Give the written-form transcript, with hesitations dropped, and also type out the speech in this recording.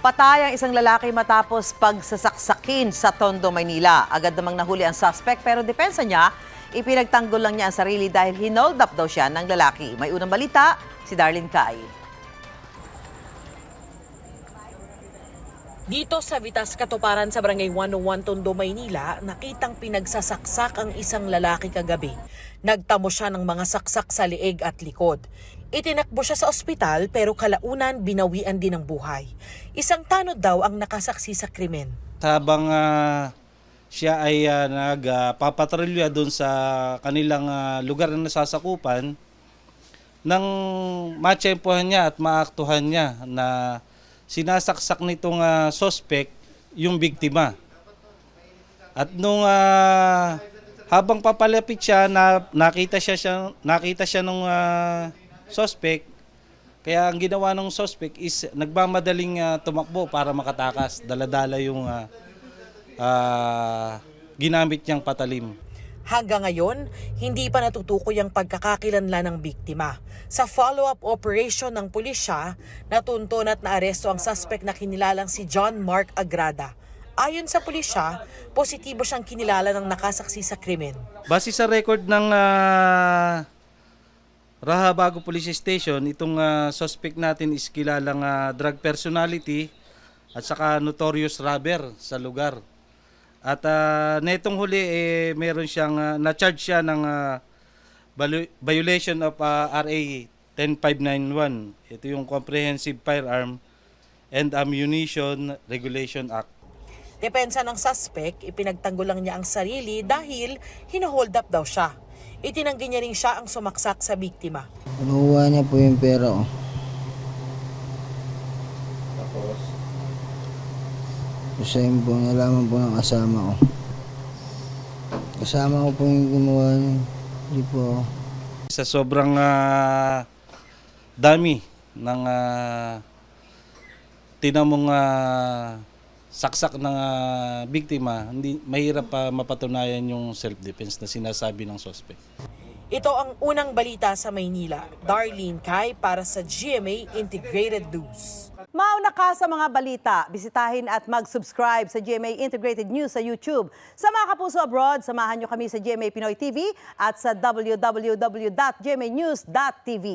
Patay ang isang lalaki matapos pagsasaksakin sa Tondo, Maynila. Agad namang nahuli ang suspect pero depensa niya, ipinagtanggol lang niya ang sarili dahil hinold up daw siya ng lalaki. May unang balita, si Darlene Kai. Dito sa Vitas Katuparan sa Barangay 101 Tondo, Maynila, nakitang pinagsasaksak ang isang lalaki kagabi. Nagtamo siya ng mga saksak sa leeg at likod. Itinakbo siya sa ospital pero kalaunan binawian din ng buhay. Isang tanod daw ang nakasaksi sa krimen. Habang siya ay nagpapatrolya doon sa kanilang lugar na nasasakupan, nang matsyempohan niya at maaktuhan niya na sinasaksak nitong suspect yung biktima. At nung habang papalapit siya, nakita siya nung suspect. Kaya ang ginawa ng suspect is nagmamadaling tumakbo para makatakas. Dala-dala yung ginamit niyang patalim. Hanggang ngayon, hindi pa natutukoy ang pagkakakilanlan ng biktima. Sa follow-up operation ng pulisya, natunton at naaresto ang suspect na kinilalang si John Mark Agrada. Ayon sa pulisya, positibo siyang kinilala ng nakasaksi sa krimen. Base sa record ng Rahabago Police Station, itong suspect natin is kilalang drug personality at saka notorious robber sa lugar. At netong huli, meron siyang na-charge siya ng violation of RA 10591. Ito yung Comprehensive Firearm and Ammunition Regulation Act. Depensa ng suspect, ipinagtanggol lang niya ang sarili dahil hinahold up daw siya. Itinanggi niya rin siya ang sumaksak sa biktima. Nakuha niya po yung pera ko. Tapos? Kasi yun po, nalaman po ng kasama ko. Kasama ko po yung gumawa niya. Hindi po ako. Sa sobrang dami ng tinamong saksak ng biktima, hindi mahirap pa mapatunayan yung self-defense na sinasabi ng suspect. Ito ang unang balita sa Maynila. Darlene Kai para sa GMA Integrated News. Mauna ka sa mga balita, bisitahin at mag-subscribe sa GMA Integrated News sa YouTube. Sa mga kapuso abroad, samahan nyo kami sa GMA Pinoy TV at sa www.gmanews.tv.